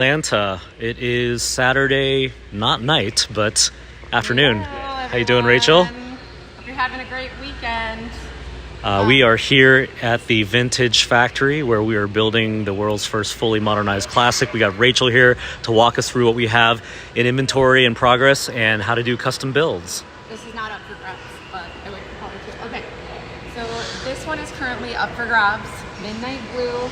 Atlanta. It is Saturday, not night, but afternoon. Hello, How you doing, Rachel? Hope you're having a great weekend. We are here at the Vintage Factory where we are building the world's first fully modernized classic. We got Rachel here to walk us through what we have in inventory and progress and how to do custom builds. This is not up for grabs, but I would probably too. Okay, so this one is currently up for grabs. Midnight blue.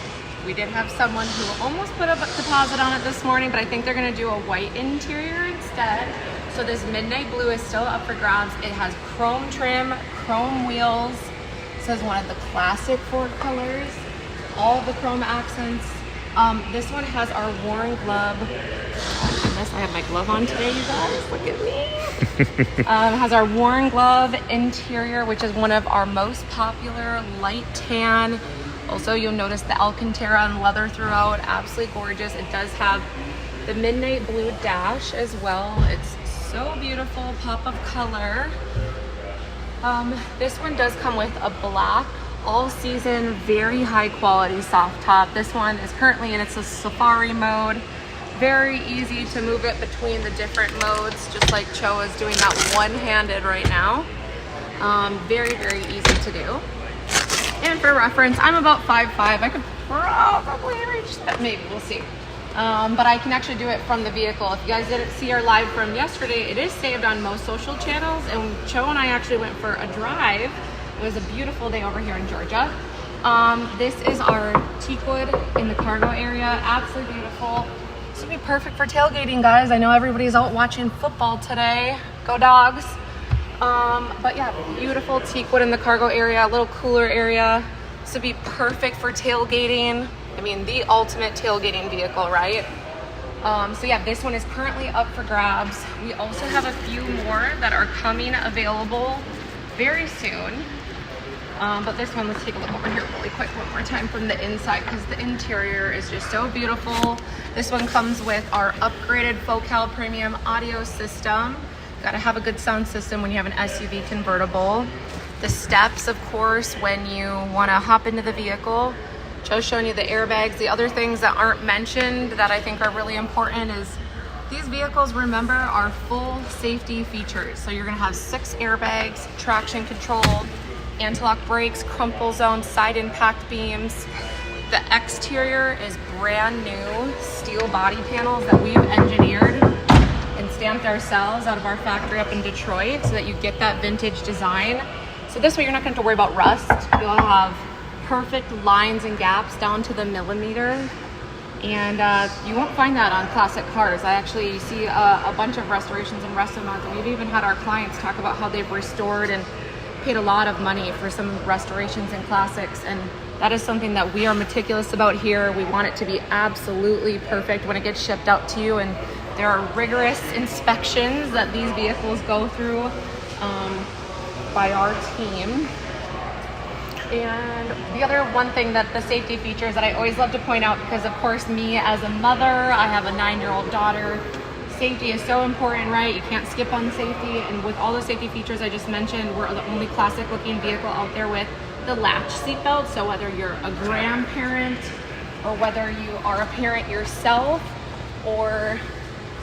We did have someone who almost put a deposit on it this morning, but I think they're going to do a white interior instead. So this midnight blue is still up for grabs. It has chrome trim, chrome wheels. This is one of the classic Ford colors. All of the chrome accents. This one has our worn glove. Oh goodness, I have my glove on today, you guys. Look at me. Has our worn glove interior, which is one of our most popular, light tan. Also, you'll notice the Alcantara and leather throughout. Absolutely gorgeous. It does have the midnight blue dash as well. It's so beautiful, pop of color. This one does come with a black, all season, very high quality soft top. This one is currently in its safari mode. Very easy to move it between the different modes, just like Cho is doing that one-handed right now. Very, very easy to do. And for reference, I'm about 5'5". I could probably reach that, maybe, we'll see. But I can actually do it from the vehicle. If you guys didn't see our live from yesterday, it is saved on most social channels. And Cho and I actually went for a drive. It was a beautiful day over here in Georgia. This is our teakwood in the cargo area. Absolutely beautiful. This would be perfect for tailgating, guys. I know everybody's out watching football today. Go Dogs. But yeah, beautiful teakwood in the cargo area, a little cooler area. This would be perfect for tailgating. I mean, the ultimate tailgating vehicle, right? So yeah, this one is currently up for grabs. We also have a few more that are coming available very soon. But this one, let's take a look over here really quick one more time from the inside because the interior is just so beautiful. This one comes with our upgraded Focal premium audio system. Got to have a good sound system when you have an SUV convertible. The steps, of course, when you want to hop into the vehicle. Joe's showing you the airbags. The other things that aren't mentioned that I think are really important is these vehicles, remember, are full safety features. So you're going to have 6 airbags, traction control, anti-lock brakes, crumple zone, side impact beams. The exterior is brand new steel body panels that we've engineered and stamped ourselves out of our factory up in Detroit so that you get that vintage design. So this way you're not going to have to worry about rust. You'll have perfect lines and gaps down to the millimeter. And you won't find that on classic cars. I actually see a bunch of restorations and rust mods, and we've even had our clients talk about how they've restored and paid a lot of money for some restorations and classics. And that is something that we are meticulous about here. We want it to be absolutely perfect when it gets shipped out to you. And there are rigorous inspections that these vehicles go through by our team. And the other one thing that the safety features that I always love to point out, because of course me as a mother, I have a 9-year-old daughter, safety is so important, right? You can't skip on safety. And with all the safety features I just mentioned, we're the only classic looking vehicle out there with the latch seatbelt. So whether you're a grandparent or whether you are a parent yourself, or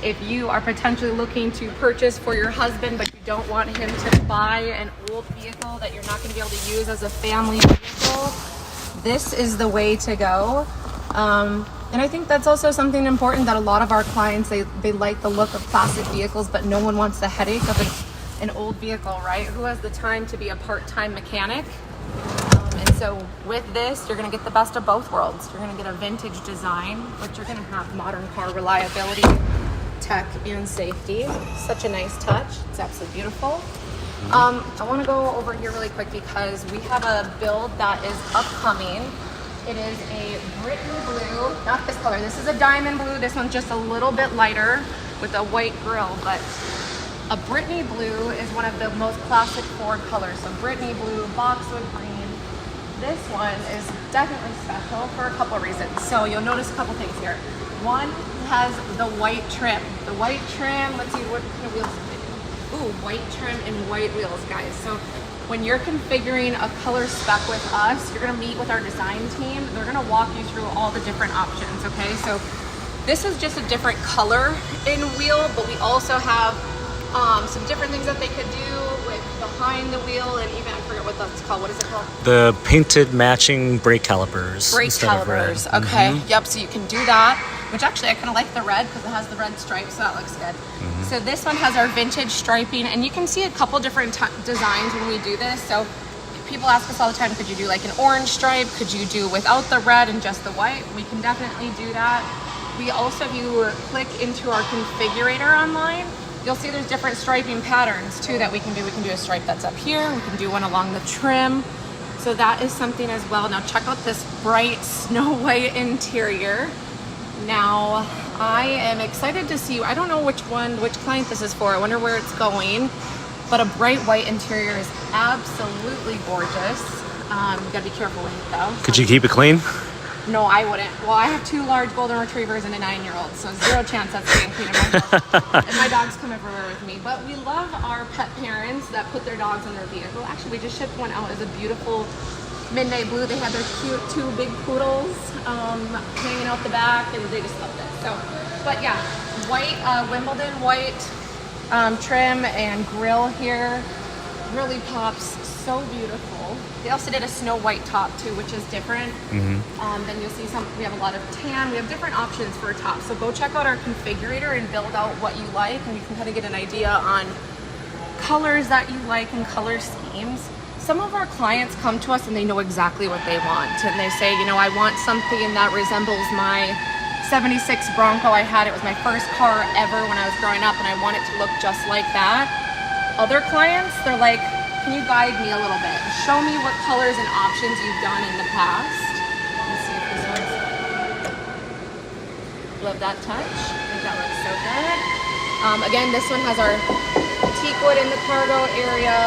if you are potentially looking to purchase for your husband, but you don't want him to buy an old vehicle that you're not going to be able to use as a family vehicle, this is the way to go. And I think that's also something important that a lot of our clients, they like the look of classic vehicles, but no one wants the headache of an old vehicle, right? Who has the time to be a part-time mechanic? And so with this, you're going to get the best of both worlds. You're going to get a vintage design, but you're going to have modern car reliability, tech, and safety. Such a nice touch. It's absolutely beautiful. I want to go over here really quick because we have a build that is upcoming. It is a Brittany blue, not this color. This is a diamond blue. This one's just a little bit lighter with a white grille, but a Brittany blue is one of the most classic Ford colors. So Brittany blue, boxwood green. This one is definitely special for a couple reasons. So you'll notice a couple things here. One has the white trim. The white trim, let's see what kind of wheels do they do. Ooh, white trim and white wheels, guys. So when you're configuring a color spec with us, you're gonna meet with our design team. They're gonna walk you through all the different options, okay? So This is just a different color in wheel, but we also have some different things that they could do with behind the wheel, and even, I forget what that's called. What is it called? The painted matching brake calipers. Brake instead of red. calipers. Okay. Yep. So you can do that, which actually I kind of like the red because it has the red stripes, so that looks good. So this one has our vintage striping, and you can see a couple different designs when we do this. So people ask us all the time, could you do like an orange stripe? Could you do without the red and just the white? We can definitely do that. We also, if you click into our configurator online, you'll see there's different striping patterns too that we can do. We can do a stripe that's up here. We can do one along the trim. So that is something as well. Now check out this bright snow white interior. Now I am excited to see, I don't know which client this is for. I wonder where it's going. But a bright white interior is absolutely gorgeous. You gotta be careful with it though. Could you keep it clean? No, I wouldn't. Well, I have 2 large golden retrievers and a 9-year-old, so 0 chance that's being clean in my house. And my dogs come everywhere with me. But we love our pet parents that put their dogs in their vehicle. Actually, we just shipped one out as a beautiful midnight blue. They had their cute 2 big poodles hanging out the back, and they just loved it. So, but yeah, white Wimbledon white trim and grill here really pops, so beautiful. They also did a snow white top too, which is different. Then you'll see we have a lot of tan. We have different options for tops. So go check out our configurator and build out what you like, and you can kind of get an idea on colors that you like and color schemes. Some of our clients come to us and they know exactly what they want, and they say, you know, I want something that resembles my 76 Bronco I had. It was my first car ever when I was growing up, and I want it to look just like that. Other clients, they're like, can you guide me a little bit? Show me what colors and options you've done in the past. Let's see if this one's... Love that touch. I think that looks so good. Again, this one has our teak wood in the cargo area.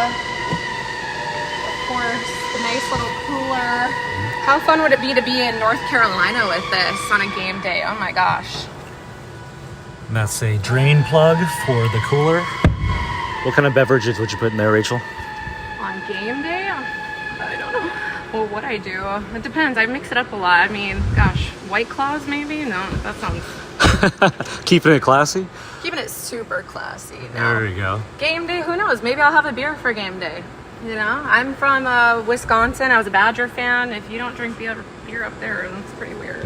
Of course, the nice little cooler. How fun would it be to be in North Carolina with this on a game day? Oh my gosh. And that's a drain plug for the cooler. What kind of beverages would you put in there, Rachel? On game day? I don't know. Well, what I do, it depends. I mix it up a lot. I mean, gosh, White Claws maybe? No, that sounds... Keeping it classy? Keeping it super classy. No. There we go. Game day, who knows? Maybe I'll have a beer for game day. You know, I'm from Wisconsin. I was a Badger fan. If you don't drink beer up there, that's pretty weird.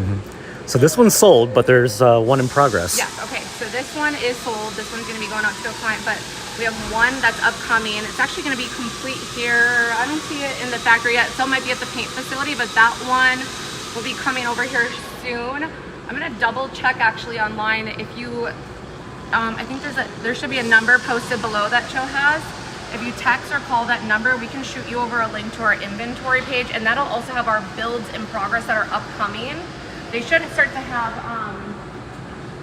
So this one's sold, but there's one in progress. Yeah, okay. So this one is sold. This one's going to be going out to a client, but we have one that's upcoming. It's actually going to be complete here. I don't see it in the factory yet. Some might be at the paint facility, but that one will be coming over here soon. I'm going to double check actually online. If you, I think there should be a number posted below that Joe has. If you text or call that number, we can shoot you over a link to our inventory page, and that'll also have our builds in progress that are upcoming. They should start to have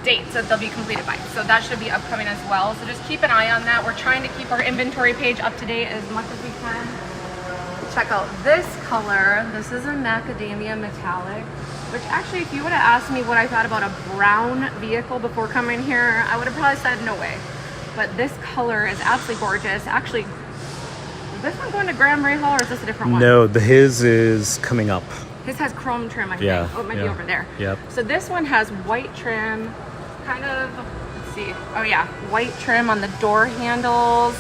dates that they'll be completed by. So that should be upcoming as well. So just keep an eye on that. We're trying to keep our inventory page up to date as much as we can. Check out this color. This is a macadamia metallic, which actually, if you would have asked me what I thought about a brown vehicle before coming here, I would have probably said no way. But this color is absolutely gorgeous. Actually, is this one going to Grand Hall, or is this a different one? No, his is coming up. His has chrome trim, I think. Yeah. Oh, it might be over there. Yep. So this one has white trim, kind of, let's see. Oh yeah, white trim on the door handles.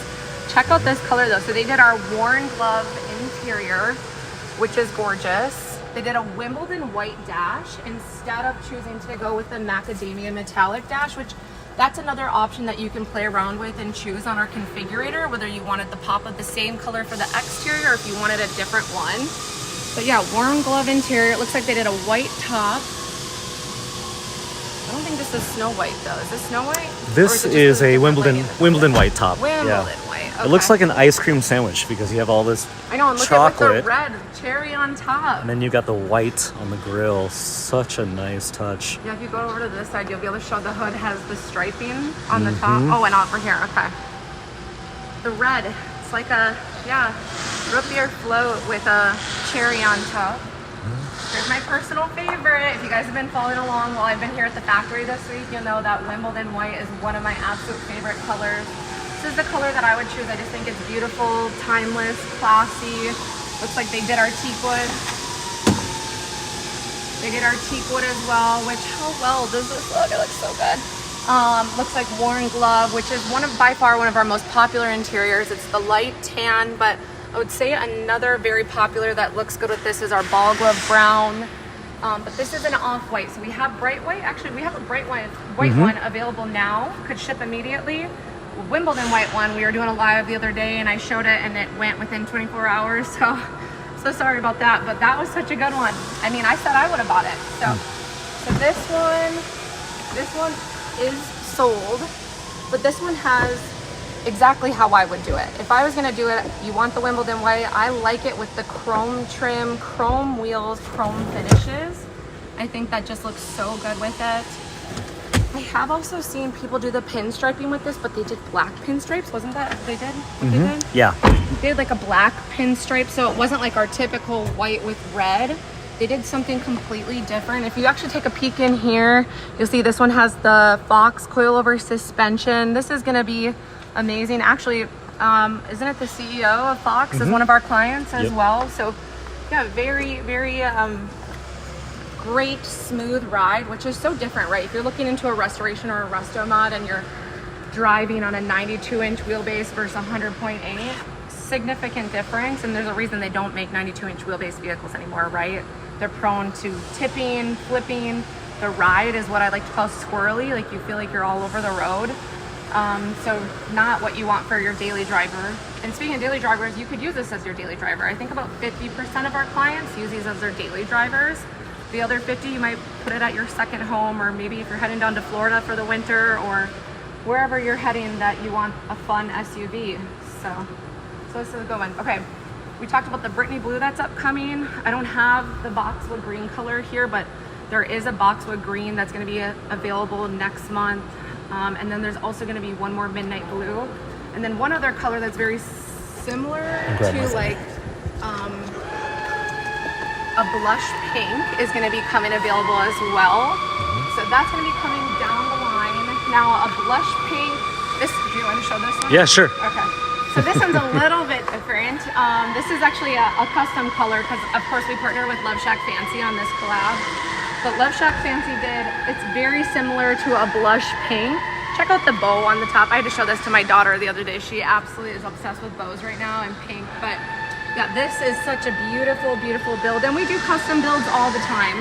Check out this color though. So they did our worn glove interior, which is gorgeous. They did a Wimbledon white dash instead of choosing to go with the macadamia metallic dash, which that's another option that you can play around with and choose on our configurator, whether you wanted the pop of the same color for the exterior or if you wanted a different one. But yeah, warm glove interior. It looks like they did a white top. I don't think this is Snow White though. Is this Snow White? This is a Wimbledon white top. Wimbledon white. Okay. It looks like an ice cream sandwich because you have all this I know, and look chocolate. at with the red cherry on top. And then you got the white on the grill. Such a nice touch. Yeah, if you go over to this side, you'll be able to show the hood has the striping on the top. Oh, and over here, okay. The red, it's like a, yeah, root beer float with a cherry on top. Here's my personal favorite. If you guys have been following along while I've been here at the factory this week, you'll know that Wimbledon white is one of my absolute favorite colors. This is the color that I would choose. I just think it's beautiful, timeless, classy. Looks like they did our teak wood. They did our teak wood as well, which, how well does this look? It looks so good. Looks like worn glove, which is by far one of our most popular interiors. It's the light tan, but I would say another very popular that looks good with this is our ball glove brown. But this is an off-white, so we have bright white. Actually, we have a bright white one available now. Could ship immediately. Wimbledon white one, we were doing a live the other day, and I showed it, and it went within 24 hours. So sorry about that, but that was such a good one. I mean, I said I would have bought it. So this one is sold, but this one has exactly how I would do it. If I was gonna do it, you want the Wimbledon white. I like it with the chrome trim, chrome wheels, chrome finishes. I think that just looks so good with it. I have also seen people do the pinstriping with this, but they did black pinstripes. Wasn't that what they did? They did? Yeah. They did like a black pinstripe, so it wasn't like our typical white with red. They did something completely different. If you actually take a peek in here, you'll see this one has the Fox coilover suspension. This is gonna be amazing. Actually, isn't it the CEO of Fox is one of our clients as well? So yeah, very, very great smooth ride, which is so different, right? If you're looking into a restoration or a resto mod and you're driving on a 92-inch wheelbase versus 100.8, significant difference. And there's a reason they don't make 92-inch wheelbase vehicles anymore, right? They're prone to tipping, flipping. The ride is what I like to call squirrely, like you feel like you're all over the road. So not what you want for your daily driver. And speaking of daily drivers, you could use this as your daily driver. I think about 50% of our clients use these as their daily drivers. The other 50, you might put it at your second home, or maybe if you're heading down to Florida for the winter, or wherever you're heading that you want a fun SUV. So this is a good one. Okay, we talked about the Brittany blue that's upcoming. I don't have the boxwood green color here, but there is a boxwood green that's gonna be available next month. And then there's also gonna be one more midnight blue. And then one other color that's very similar to like, a blush pink is going to be coming available as well. So that's going to be coming down the line. Now a blush pink, do you want to show this one? Yeah, sure. Okay. So this one's a little bit different. This is actually a custom color because of course we partner with Love Shack Fancy on this collab. But Love Shack Fancy it's very similar to a blush pink. Check out the bow on the top. I had to show this to my daughter the other day. She absolutely is obsessed with bows right now and pink, but yeah, this is such a beautiful, beautiful build, and we do custom builds all the time.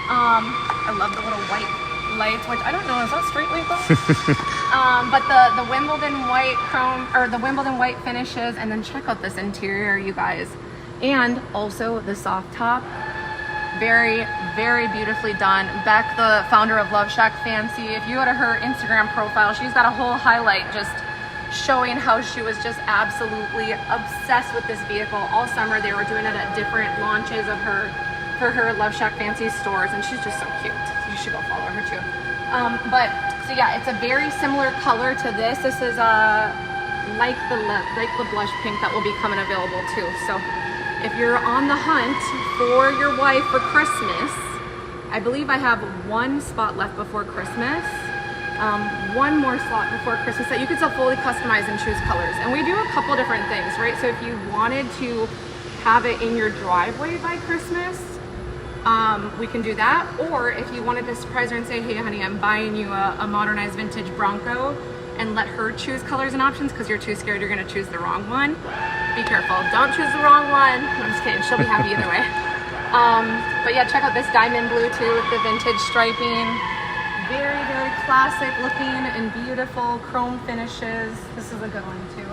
I love the little white lights, which I don't know, is that street legal? But the Wimbledon white chrome, or the Wimbledon white finishes, and then check out this interior, you guys. And also the soft top, very, very beautifully done. Beck, the founder of Love Shack Fancy, if you go to her Instagram profile, she's got a whole highlight just showing how she was just absolutely obsessed with this vehicle all summer. They were doing it at different launches of for her Love Shack Fancy stores, and she's just so cute. So you should go follow her too. So yeah, it's a very similar color to this. This is like the blush pink that will be coming available too. So if you're on the hunt for your wife for Christmas, I believe I have one spot left before Christmas. One more slot before Christmas that you can still fully customize and choose colors. And we do a couple different things, right? So if you wanted to have it in your driveway by Christmas, we can do that. Or if you wanted to surprise her and say, hey honey, I'm buying you a modernized vintage Bronco, and let her choose colors and options because you're too scared you're gonna choose the wrong one. Be careful, don't choose the wrong one. I'm just kidding, she'll be happy either way. But yeah, check out this diamond blue too with the vintage striping. Very, very classic looking and beautiful chrome finishes. This is a good one too.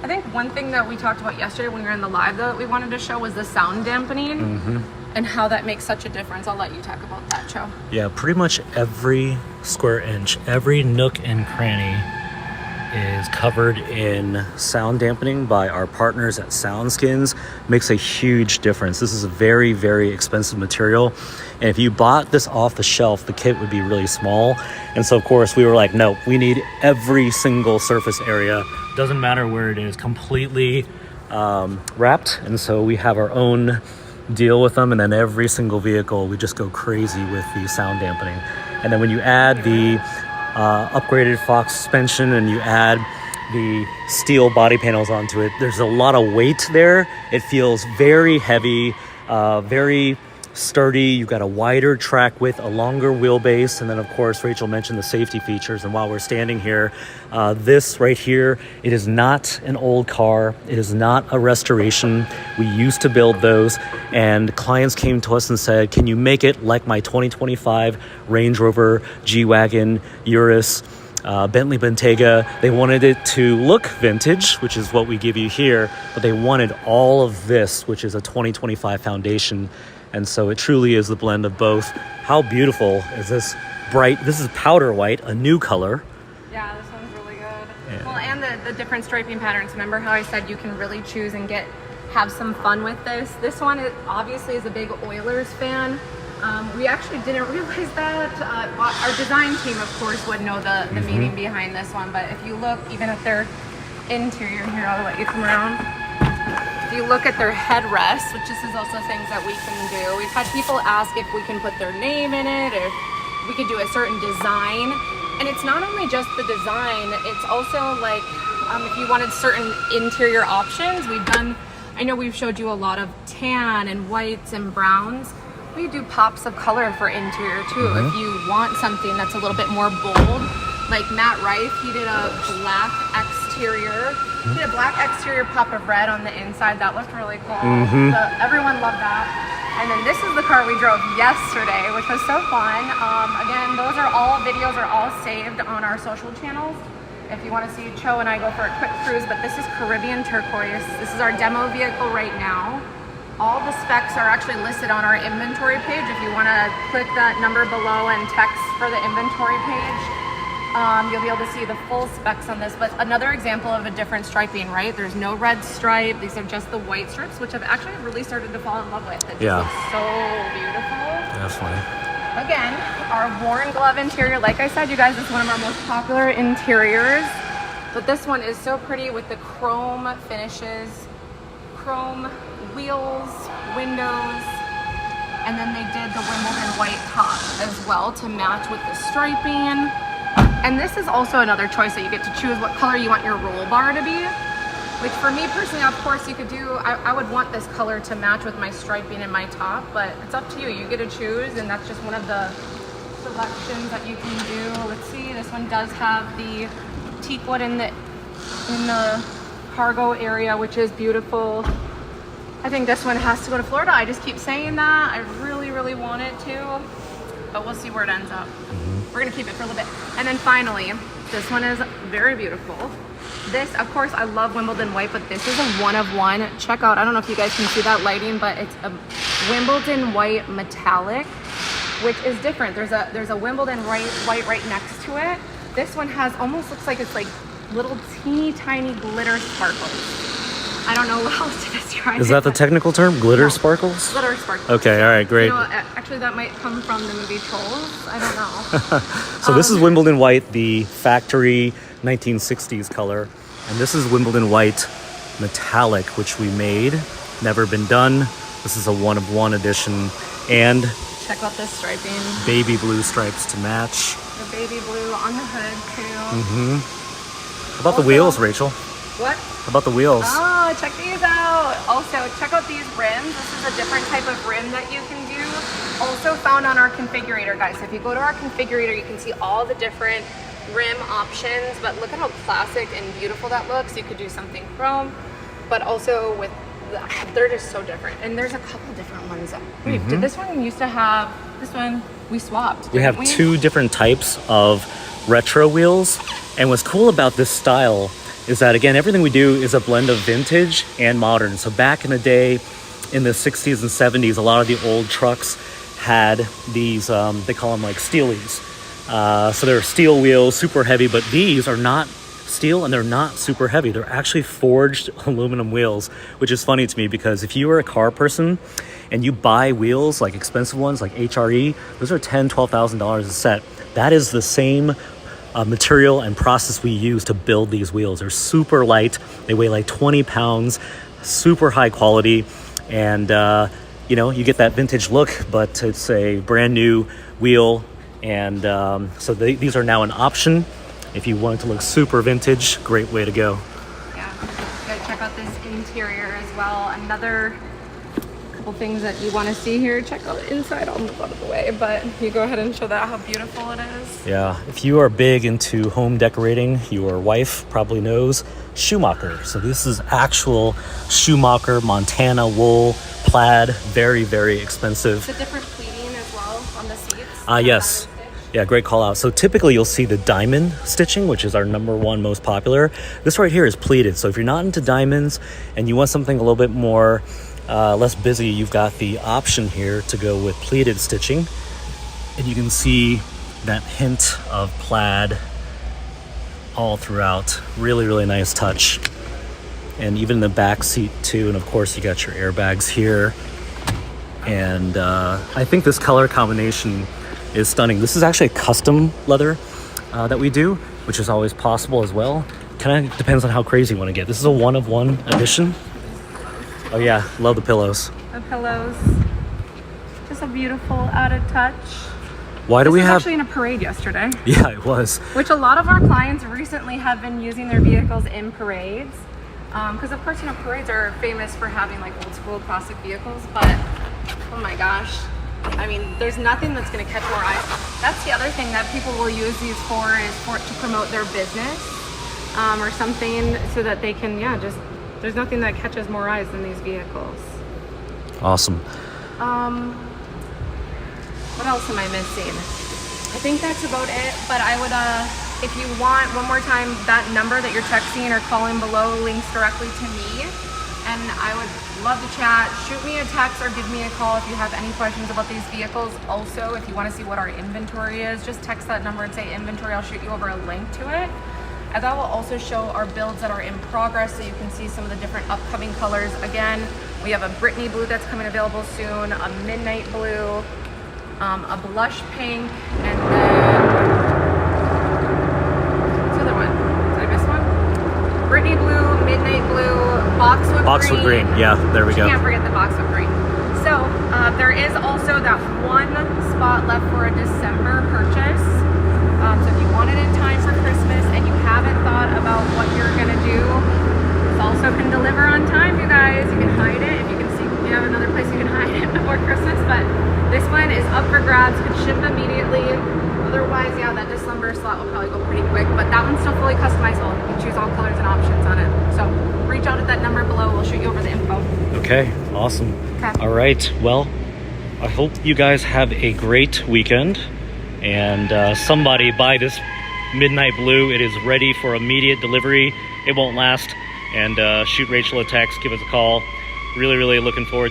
I think one thing that we talked about yesterday when we were in the live though that we wanted to show was the sound dampening and how that makes such a difference. I'll let you talk about that, Joe. Yeah, pretty much every square inch, every nook and cranny is covered in sound dampening by our partners at SoundSkins. Makes a huge difference. This is a very, very expensive material. And if you bought this off the shelf, the kit would be really small. And so of course we were like, no, we need every single surface area. Doesn't matter where it is, completely wrapped. And so we have our own deal with them. And then every single vehicle, we just go crazy with the sound dampening. And then when you add the upgraded Fox suspension and you add the steel body panels onto it, there's a lot of weight there. It feels very heavy, very sturdy. You've got a wider track width, a longer wheelbase, and then of course Rachel mentioned the safety features. And while we're standing here, this right here, it is not an old car. It is not a restoration. We used to build those, and clients came to us and said, can you make it like my 2025 Range Rover, G-Wagon, Urus, Bentley Bentayga? They wanted it to look vintage, which is what we give you here, but they wanted all of this, which is a 2025 foundation. And so it truly is the blend of both. How beautiful is this bright, this is powder white, a new color. Yeah, this one's really good. Yeah. Well, and the different striping patterns. Remember how I said you can really choose and have some fun with this? This one obviously is a big Oilers fan. We actually didn't realize that. Our design team, of course, would know the meaning behind this one. But if you look even at their interior here, I'll let you come around. If you look at their headrest, which this is also things that we can do. We've had people ask if we can put their name in it, or we could do a certain design. And it's not only just the design, it's also like if you wanted certain interior options. I know we've showed you a lot of tan and whites and browns. We do pops of color for interior too. If you want something that's a little bit more bold, like Matt Rife, he did a black exterior. He did a black exterior pop of red on the inside. That looked really cool. So everyone loved that. And then this is the car we drove yesterday, which was so fun. Again, videos are all saved on our social channels if you want to see Cho and I go for a quick cruise. But this is Caribbean Turquoise. This is our demo vehicle right now. All the specs are actually listed on our inventory page. If you want to click that number below and text for the inventory page, you'll be able to see the full specs on this. But another example of a different striping, right? There's no red stripe. These are just the white strips, which I've actually really started to fall in love with. It just looks so beautiful. Definitely. Again, our worn glove interior, like I said, you guys, is one of our most popular interiors. But this one is so pretty with the chrome finishes, chrome wheels, windows, and then they did the Wimbledon white top as well to match with the striping. And this is also another choice that you get to choose what color you want your roll bar to be. Which for me personally, of course, you could do, I would want this color to match with my striping and my top, but it's up to you. You get to choose, and that's just one of the selections that you can do. Let's see, this one does have the teak wood in the cargo area, which is beautiful. I think this one has to go to Florida. I just keep saying that. I really, really want it to, but we'll see where it ends up. We're gonna keep it for a little bit. And then finally, this one is very beautiful. This, of course, I love Wimbledon white, but this is a one of one. Check out, I don't know if you guys can see that lighting, but it's a Wimbledon white metallic, which is different. There's a Wimbledon white right next to it. This one almost looks like it's like little teeny tiny glitter sparkles. I don't know how else to describe it. Is that the technical term? Glitter sparkles? Glitter sparkles. Okay, all right, great. You know, actually, that might come from the movie Trolls. I don't know. So this is Wimbledon white, the factory 1960s color. And this is Wimbledon white metallic, which we made. Never been done. This is a one of one edition. And check out this striping. Baby blue stripes to match. The baby blue on the hood, too. How about the wheels, Rachel? What? How about the wheels? Oh, check these out. Also, check out these rims. This is a different type of rim that you can do. Also found on our configurator, guys. So if you go to our configurator, you can see all the different rim options, but look at how classic and beautiful that looks. You could do something chrome, but also with, they're just so different. And there's a couple different ones. Wait, did this one used to have, this one we swapped? We have two different types of retro wheels. And what's cool about this style is that, again, everything we do is a blend of vintage and modern. So back in the day, in the 60s and 70s, a lot of the old trucks had these, they call them like steelies. So they're steel wheels, super heavy, but these are not steel and they're not super heavy. They're actually forged aluminum wheels, which is funny to me because if you are a car person and you buy wheels, like expensive ones, like HRE, those are $10,000, $12,000 a set. That is the same material and process we use to build these wheels. They're super light. They weigh like 20 pounds, super high quality. And, you know, you get that vintage look, but it's a brand new wheel. And so these are now an option. If you want it to look super vintage, great way to go. Yeah, you gotta check out this interior as well. Another couple things that you want to see here. Check out the inside. I'll move out of the way, but you go ahead and show that how beautiful it is. Yeah, if you are big into home decorating, your wife probably knows Schumacher. So this is actual Schumacher Montana wool plaid, very, very expensive. It's a different pleating as well on the seats. Yes. Yeah, great call out. So typically you'll see the diamond stitching, which is our number one most popular. This right here is pleated. So if you're not into diamonds and you want something a little bit more less busy, you've got the option here to go with pleated stitching. And you can see that hint of plaid all throughout. Really, really nice touch. And even the back seat too. And of course you got your airbags here. And I think this color combination is stunning. This is actually a custom leather that we do, which is always possible as well. Kind of depends on how crazy you want to get. This is a one-of-one edition. Oh yeah, love the pillows. The pillows, just a beautiful out of touch. Why do we have? This was actually in a parade yesterday. Yeah, it was. Which a lot of our clients recently have been using their vehicles in parades. Because of course, parades are famous for having like old school classic vehicles, but oh my gosh. I mean, there's nothing that's going to catch more eyes. That's the other thing that people will use these for is to promote their business or something so that they can, there's nothing that catches more eyes than these vehicles. Awesome. What else am I missing? I think that's about it, but I would, if you want, one more time, that number that you're texting or calling below links directly to me. And I would love to chat. Shoot me a text or give me a call if you have any questions about these vehicles. Also, if you want to see what our inventory is, just text that number and say inventory. I'll shoot you over a link to it. And that will also show our builds that are in progress so you can see some of the different upcoming colors. Again, we have a Brittany blue that's coming available soon, a midnight blue, a blush pink, and then what's the other one? Did I miss one? Brittany blue, midnight blue, boxwood green. Yeah, there we go. Can't forget the boxwood green. So there is also that one spot left for a December purchase. So if you want it in time for Christmas and you haven't thought about what you're gonna do, this also can deliver on time, you guys. You can hide it if you can see you have another place you can hide it before Christmas. But this one is up for grabs, can ship immediately. Otherwise, that December slot will probably go pretty quick, but that one's still fully customizable. You can choose all colors and options on it. So reach out at that number below. We'll shoot you over the info. Okay, awesome. Okay. All right, well, I hope you guys have a great weekend. And somebody buy this midnight blue. It is ready for immediate delivery. It won't last. And shoot Rachel a text, give us a call. Really, really looking forward